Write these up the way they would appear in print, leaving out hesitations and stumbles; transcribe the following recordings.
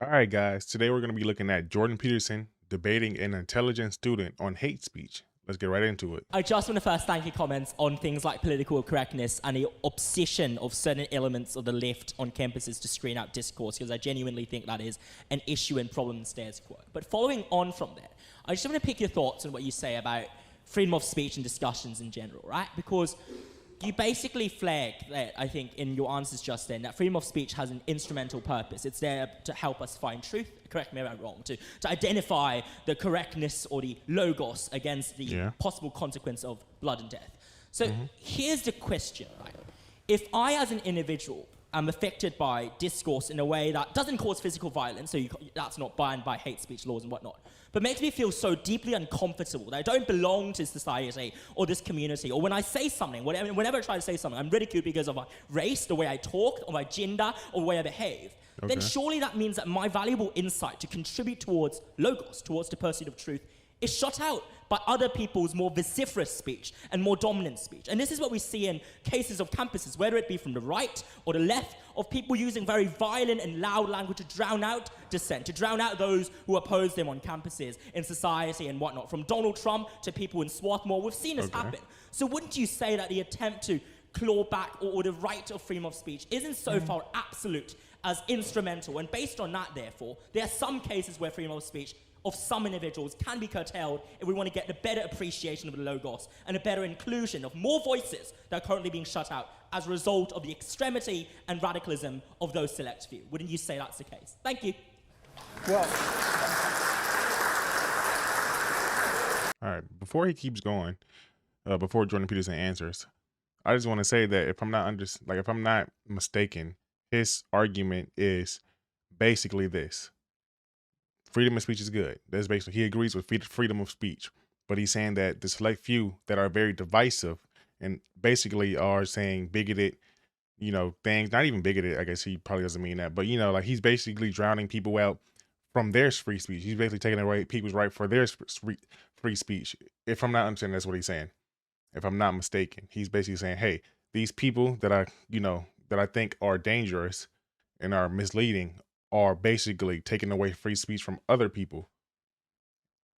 All right, guys. Today we're going to be looking at Jordan Peterson debating an intelligent student on hate speech. Let's get right into it. I just want to first thank your comments on things like political correctness and the obsession of certain elements of the left on campuses to screen out discourse, because I genuinely think that is an issue and problem in status quo. But following on from that, I just want to pick your thoughts on what you say about freedom of speech and discussions in general, right? Because you basically flagged that, I think, in your answers just then, that freedom of speech has an instrumental purpose. It's there to help us find truth, correct me if I'm wrong, to identify the correctness or the logos against the possible consequence of blood and death. So here's the question, right? If I, as an individual, am affected by discourse in a way that doesn't cause physical violence, so that's not bound by hate speech laws and whatnot, but makes me feel so deeply uncomfortable that I don't belong to society or this community, or when I say something, whenever I try to say something, I'm ridiculed because of my race, the way I talk, or my gender, or the way I behave, then surely that means that my valuable insight to contribute towards logos, towards the pursuit of truth, is shut out by other people's more vociferous speech and more dominant speech. And this is what we see in cases of campuses, whether it be from the right or the left, of people using very violent and loud language to drown out dissent, to drown out those who oppose them on campuses, in society and whatnot. From Donald Trump to people in Swarthmore, we've seen this happen. So wouldn't you say that the attempt to claw back or the right of freedom of speech isn't so far absolute as instrumental? And based on that, therefore, there are some cases where freedom of speech of some individuals can be curtailed if we want to get the better appreciation of the logos and a better inclusion of more voices that are currently being shut out as a result of the extremity and radicalism of those select few. Wouldn't you say that's the case? Thank you. Well, All right. Before he keeps going, before Jordan Peterson answers, I just want to say that if I'm not mistaken, his argument is basically this: freedom of speech is good. That's basically, he agrees with freedom of speech, but he's saying that the select few that are very divisive and basically are saying bigoted, things, not even bigoted, I guess he probably doesn't mean that, but like he's basically drowning people out from their free speech. He's basically taking away people's right for their free speech. If I'm not understanding, that's what he's saying. If I'm not mistaken, he's basically saying, hey, these people that I think are dangerous and are misleading are basically taking away free speech from other people.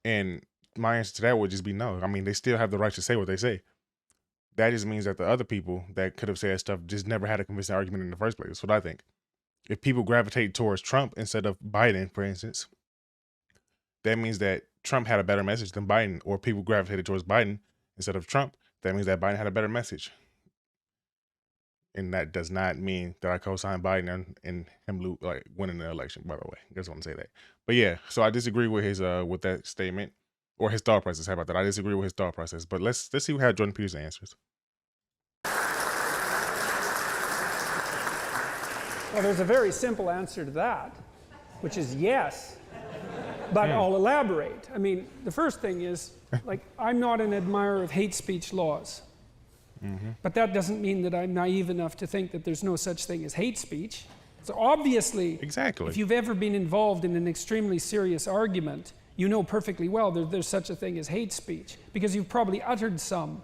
And my answer to that would just be no. I mean, they still have the right to say what they say. That just means that the other people that could have said stuff just never had a convincing argument in the first place. That's what I think. If people gravitate towards Trump instead of Biden, for instance, that means that Trump had a better message than Biden, or people gravitated towards Biden instead of Trump. That means that Biden had a better message. And that does not mean that I co-sign Biden and him winning the election, by the way. I just want to say that. But yeah, so I disagree with his with that statement, or his thought process. How about that? I disagree with his thought process. But let's see how Jordan Peterson answers. well, there's a very simple answer to that, which is yes. But I'll elaborate. I mean, the first thing is, I'm not an admirer of hate speech laws. But that doesn't mean that I'm naive enough to think that there's no such thing as hate speech. So obviously, if you've ever been involved in an extremely serious argument, you know perfectly well that there's such a thing as hate speech, because you've probably uttered some.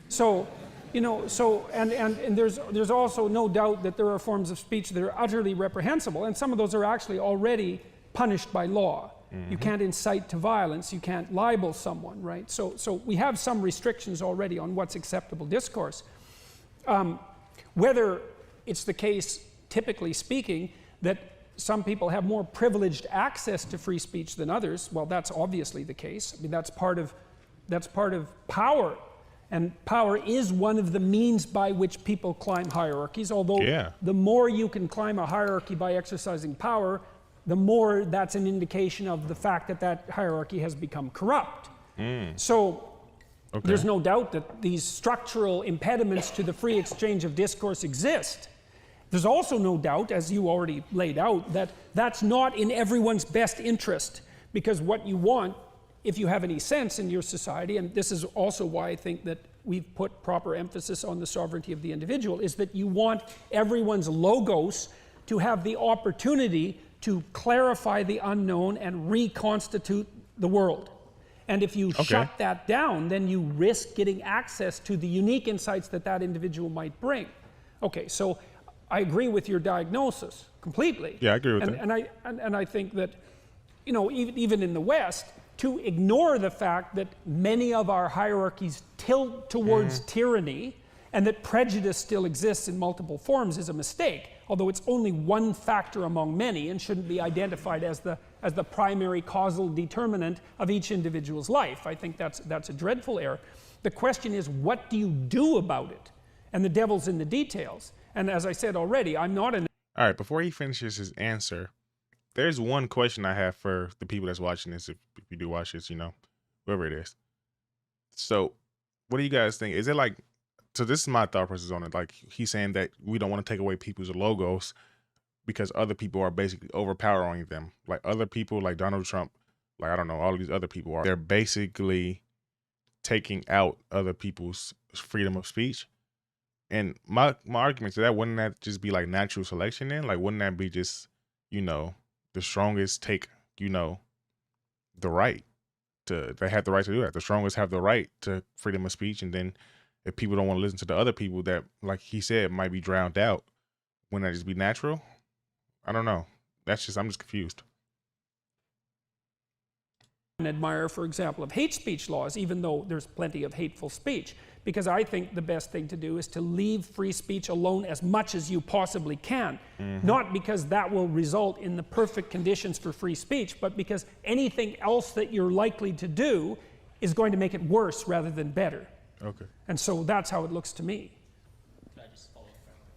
So, and there's also no doubt that there are forms of speech that are utterly reprehensible, and some of those are actually already punished by law. You can't incite to violence, you can't libel someone, right? So we have some restrictions already on what's acceptable discourse. Whether it's the case, typically speaking, that some people have more privileged access to free speech than others, well, that's obviously the case. I mean, that's part of power. And power is one of the means by which people climb hierarchies, although the more you can climb a hierarchy by exercising power, the more that's an indication of the fact that that hierarchy has become corrupt. So there's no doubt that these structural impediments to the free exchange of discourse exist. There's also no doubt, as you already laid out, that that's not in everyone's best interest, because what you want, if you have any sense in your society, and this is also why I think that we've put proper emphasis on the sovereignty of the individual, is that you want everyone's logos to have the opportunity to clarify the unknown and reconstitute the world. And if you shut that down, then you risk getting access to the unique insights that that individual might bring. Okay, so I agree with your diagnosis completely. Yeah, I agree with and, that. and I think that, you know, even in the West, to ignore the fact that many of our hierarchies tilt towards tyranny and that prejudice still exists in multiple forms is a mistake, although it's only one factor among many and shouldn't be identified as the primary causal determinant of each individual's life. I think that's a dreadful error. The question is, what do you do about it? And the devil's in the details. And as I said already, I'm not an... All right, before he finishes his answer, there's one question I have for the people that's watching this, if you do watch this, you know, whoever it is. So, what do you guys think? Is it like, so this is my thought process on it. Like, he's saying that we don't want to take away people's logos because other people are basically overpowering them. Like, other people, like Donald Trump, like, I don't know, all of these other people are, they're basically taking out other people's freedom of speech. And my argument to that, wouldn't that just be like natural selection then? Like, wouldn't that be just, you know, the strongest take, you know, the right to, they have the right to do that. The strongest have the right to freedom of speech. And then if people don't want to listen to the other people that, like he said, might be drowned out, wouldn't that just be natural? I don't know. I'm just confused. An admirer, for example, of hate speech laws, even though there's plenty of hateful speech, because I think the best thing to do is to leave free speech alone as much as you possibly can. Not because that will result in the perfect conditions for free speech, but because anything else that you're likely to do is going to make it worse rather than better. Okay. And so that's how it looks to me. Can I just follow up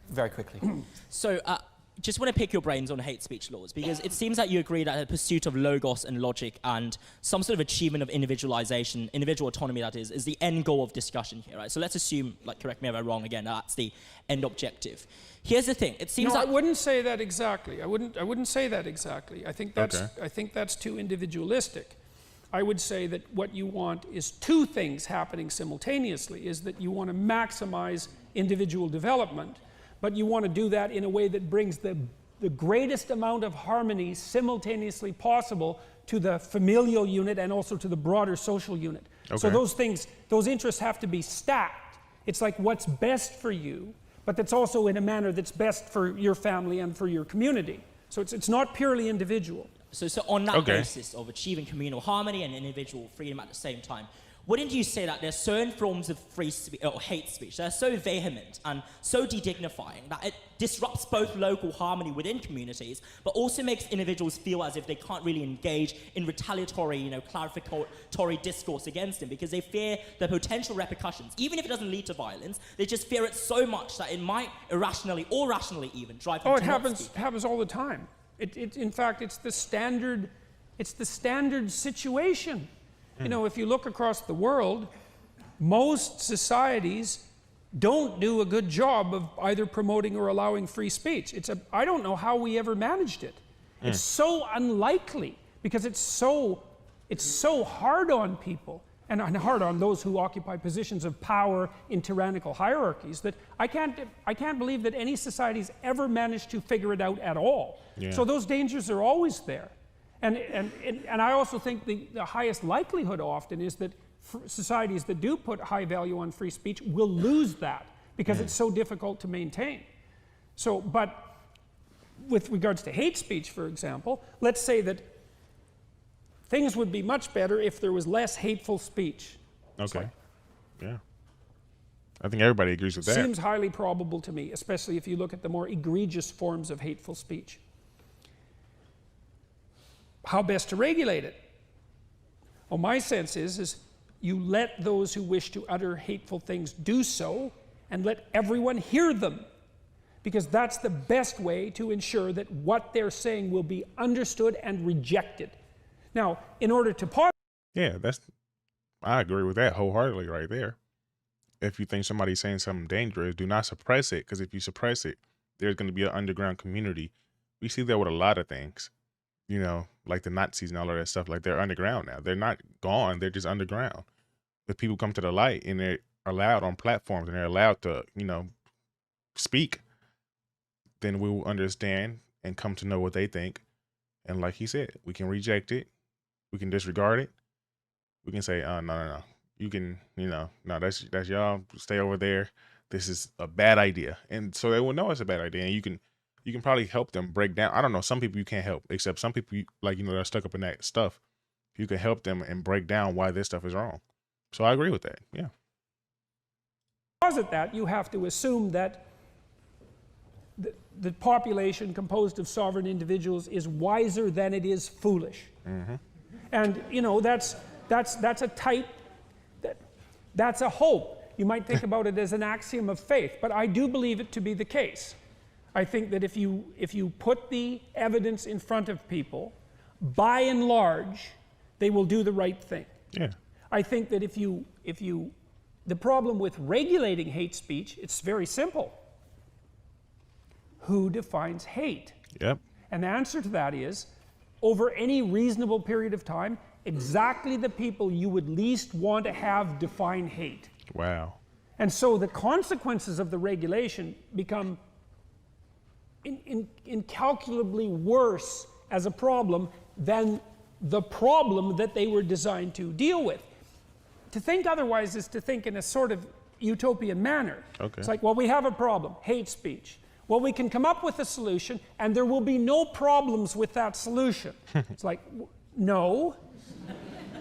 Very quickly. So, just want to pick your brains on hate speech laws, because it seems that you agree that the pursuit of logos and logic and some sort of achievement of individualization, individual autonomy that is the end goal of discussion here, right? So let's assume, like, correct me if I'm wrong again, that's the end objective. Here's the thing, it seems No, that... I wouldn't say that exactly. I wouldn't say that exactly. I think that's, Okay. I think that's too individualistic. I would say that what you want is two things happening simultaneously, is that you want to maximize individual development, but you want to do that in a way that brings the greatest amount of harmony simultaneously possible to the familial unit and also to the broader social unit. So Okay. those things, those interests have to be stacked. It's like what's best for you, but that's also in a manner that's best for your family and for your community. So it's not purely individual. So on that Okay. basis of achieving communal harmony and individual freedom at the same time, wouldn't you say that there's certain forms of free speech or hate speech that are so vehement and so de-dignifying that it disrupts both local harmony within communities, but also makes individuals feel as if they can't really engage in retaliatory, you know, clarificatory discourse against them because they fear the potential repercussions, even if it doesn't lead to violence. They just fear it so much that it might irrationally or rationally even drive them Oh, to it not happens speak. happens all the time. In fact, it's the standard situation. You know, if you look across the world, most societies don't do a good job of either promoting or allowing free speech. I don't know how we ever managed it. It's so unlikely because it's so hard on people and hard on those who occupy positions of power in tyrannical hierarchies that I can't believe that any society's ever managed to figure it out at all. Yeah. So those dangers are always there. And I also think the highest likelihood often is that societies that do put high value on free speech will lose that because it's so difficult to maintain. So, but with regards to hate speech, for example, let's say that things would be much better if there was less hateful speech. Okay. Yeah. I think everybody agrees with that. Seems highly probable to me, especially if you look at the more egregious forms of hateful speech. How best to regulate it? Well, my sense is you let those who wish to utter hateful things do so and let everyone hear them, because that's the best way to ensure that what they're saying will be understood and rejected. Now, in order to Yeah, I agree with that wholeheartedly right there. If you think somebody's saying something dangerous, do not suppress it, because if you suppress it, there's going to be an underground community. We see that with a lot of things, you know, like the Nazis and all of that stuff. Like, they're underground now. They're not gone. They're just underground. If people come to the light and they're allowed on platforms and they're allowed to, you know, speak, then we will understand and come to know what they think. And like he said, we can reject it. We can disregard it. We can say, no. You can, you know, no, that's y'all, stay over there. this is a bad idea, and so they will know it's a bad idea, and you can probably help them break down. I don't know, some people you can't help, except some people like, they're stuck up in that stuff. You can help them and break down why this stuff is wrong. So I agree with that. Yeah. Posit that, you have to assume that the population composed of sovereign individuals is wiser than it is foolish. And that's a type, that's a hope. You might think about it as an axiom of faith, but I do believe it to be the case. I think that if you put the evidence in front of people, by and large, they will do the right thing. Yeah. I think that the problem with regulating hate speech, it's very simple. Who defines hate? Yep. And the answer to that is, over any reasonable period of time, exactly the people you would least want to have define hate. Wow. And so the consequences of the regulation become incalculably worse as a problem than the problem that they were designed to deal with. To think otherwise is to think in a sort of utopian manner. Okay. It's like, well, we have a problem, hate speech. Well, we can come up with a solution and there will be no problems with that solution. It's like, no,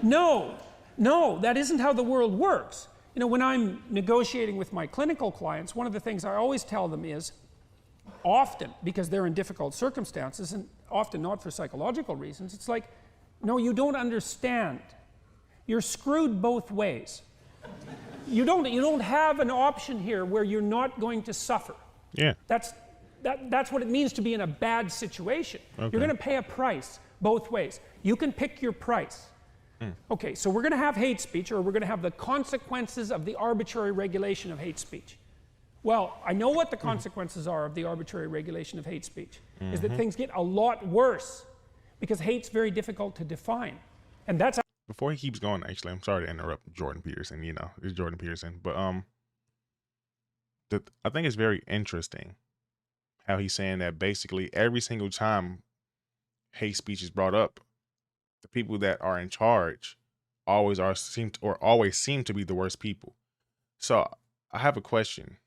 that isn't how the world works. When I'm negotiating with my clinical clients, one of the things I always tell them is, often, because they're in difficult circumstances, and often not for psychological reasons, it's like, no, you don't understand. You're screwed both ways. You don't have an option here where you're not going to suffer. Yeah. That's what it means to be in a bad situation. Okay. You're going to pay a price both ways. You can pick your price. Okay, so we're going to have hate speech, or we're going to have the consequences of the arbitrary regulation of hate speech. Well, I know what the consequences are of the arbitrary regulation of hate speech, is that things get a lot worse, because hate's very difficult to define. And that's... Before he keeps going, actually, I'm sorry to interrupt Jordan Peterson, it's Jordan Peterson, but I think it's very interesting how he's saying that basically every single time hate speech is brought up, the people that are in charge always seem to be the worst people. So I have a question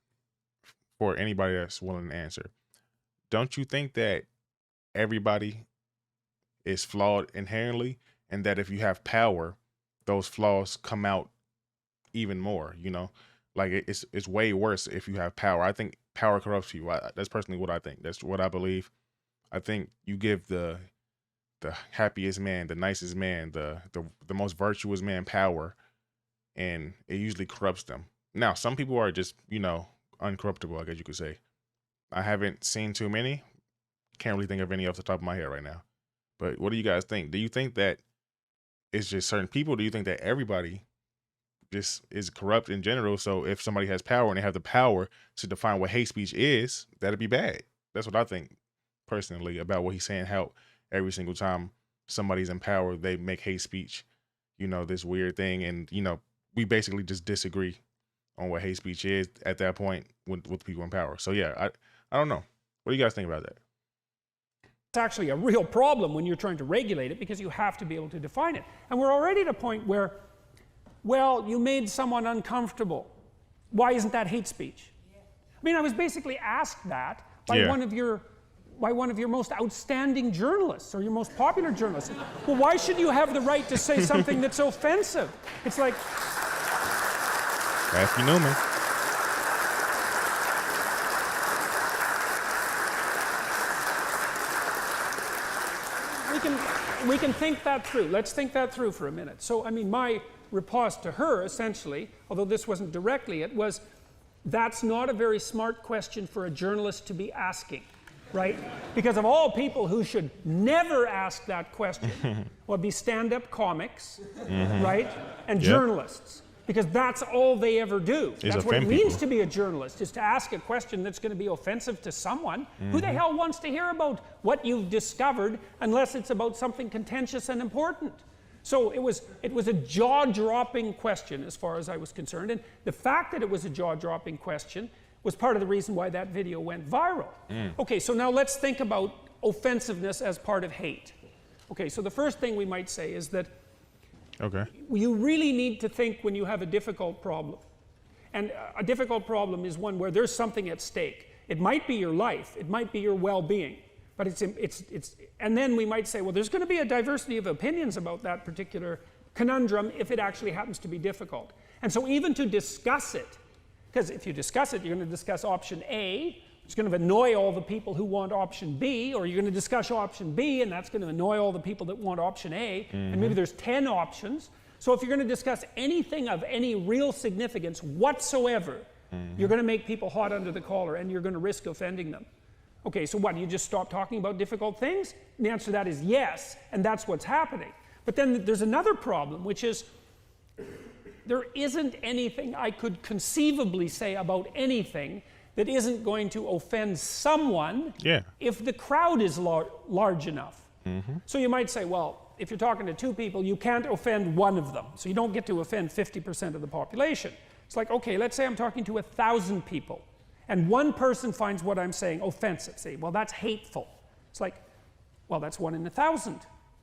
for anybody that's willing to answer. Don't you think that everybody is flawed inherently, and that if you have power, those flaws come out even more? Like it's way worse if you have power. I think power corrupts you. That's personally what I think. That's what I believe. I think you give the happiest man, the nicest man, the most virtuous man power, and it usually corrupts them. Now, some people are just, uncorruptible, I guess you could say. I haven't seen too many. Can't really think of any off the top of my head right now. But what do you guys think? Do you think that it's just certain people? Do you think that everybody just is corrupt in general? So if somebody has power and they have the power to define what hate speech is, that'd be bad. That's what I think personally about what he's saying, how every single time somebody's in power, they make hate speech, this weird thing. And, we basically just disagree on what hate speech is at that point with people in power. So yeah, I don't know. What do you guys think about that? It's actually a real problem when you're trying to regulate it, because you have to be able to define it. And we're already at a point where, well, you made someone uncomfortable. Why isn't that hate speech? I mean, I was basically asked that by one of your most outstanding journalists, or your most popular journalists. Well, why should you have the right to say something that's offensive? It's like... Matthew Newman. We can think that through. Let's think that through for a minute. So, I mean, my riposte to her, essentially, although this wasn't directly it, was, that's not a very smart question for a journalist to be asking. Right? Because of all people who should never ask that question would be stand-up comics, right? And journalists. Because that's all they ever do. That's what it means to be a journalist, is to ask a question that's going to be offensive to someone. Who the hell wants to hear about what you've discovered unless it's about something contentious and important? So it was a jaw-dropping question as far as I was concerned. And the fact that it was a jaw-dropping question was part of the reason why that video went viral. Okay, so now let's think about offensiveness as part of hate. Okay, so the first thing we might say is that you really need to think, when you have a difficult problem, And a difficult problem is one where there's something at stake. It might be your life, it might be your well-being, but and then we might say, well, there's going to be a diversity of opinions about that particular conundrum if it actually happens to be difficult. And so even to discuss it, because if you discuss it, you're going to discuss option A, it's going to annoy all the people who want option B, or you're going to discuss option B, and that's going to annoy all the people that want option A, and maybe there's 10 options. So if you're going to discuss anything of any real significance whatsoever, you're going to make people hot under the collar, and you're going to risk offending them. Okay, so what, you just stop talking about difficult things? And the answer to that is yes, and that's what's happening. But then there's another problem, which is there isn't anything I could conceivably say about anything that isn't going to offend someone if the crowd is large enough. So you might say, well, if you're talking to two people, you can't offend one of them. So you don't get to offend 50% of the population. It's like, okay, let's say I'm talking to 1,000 people, and one person finds what I'm saying offensive. Say, well, that's hateful. It's like, well, that's 1 in 1,000.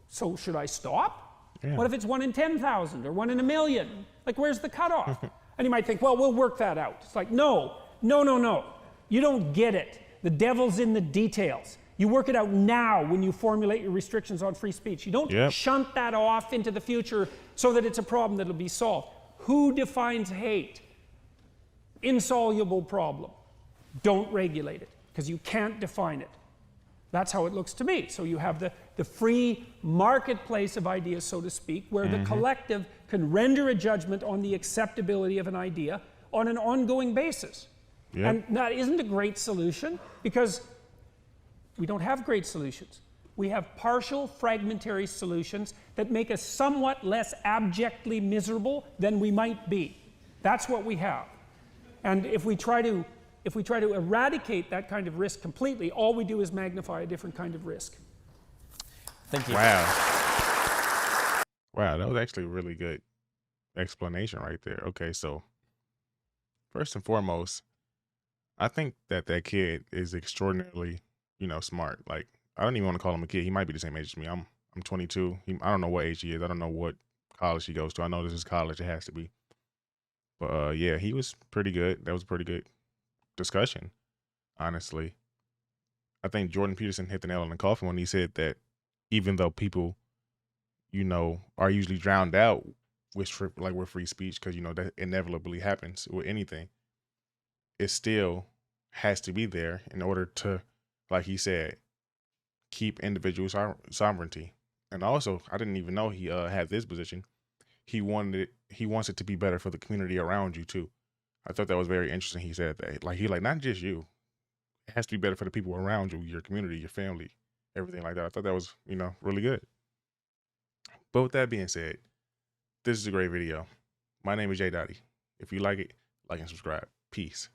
So should I stop? What if it's 1 in 10,000 or 1 in 1,000,000? Like, where's the cutoff? And you might think, well, we'll work that out. It's like, no. You don't get it. The devil's in the details. You work it out now when you formulate your restrictions on free speech. You don't shunt that off into the future so that it's a problem that'll be solved. Who defines hate? Insoluble problem. Don't regulate it, because you can't define it. That's how it looks to me. So you have the free marketplace of ideas, so to speak, where the collective can render a judgment on the acceptability of an idea on an ongoing basis. And that isn't a great solution, because we don't have great solutions. We have partial, fragmentary solutions that make us somewhat less abjectly miserable than we might be. That's what we have. And if we try to eradicate that kind of risk completely, all we do is magnify a different kind of risk. Thank you. Wow, that was actually a really good explanation right there. Okay, so first and foremost, I think that kid is extraordinarily, smart. Like, I don't even want to call him a kid. He might be the same age as me. I'm 22. I don't know what age he is. I don't know what college he goes to. I know this is college. It has to be. But yeah, he was pretty good. That was a pretty good discussion, honestly. I think Jordan Peterson hit the nail on the coffin when he said that even though people, are usually drowned out with free speech, because that inevitably happens with anything, it still has to be there in order to, like he said, keep individual sovereignty. And also, I didn't even know he had this position. He wants it to be better for the community around you too. I thought that was very interesting. He said that, not just you. It has to be better for the people around you, your community, your family, everything like that. I thought that was, really good. But with that being said, this is a great video. My name is Jay Dottie. If you like it, like and subscribe. Peace.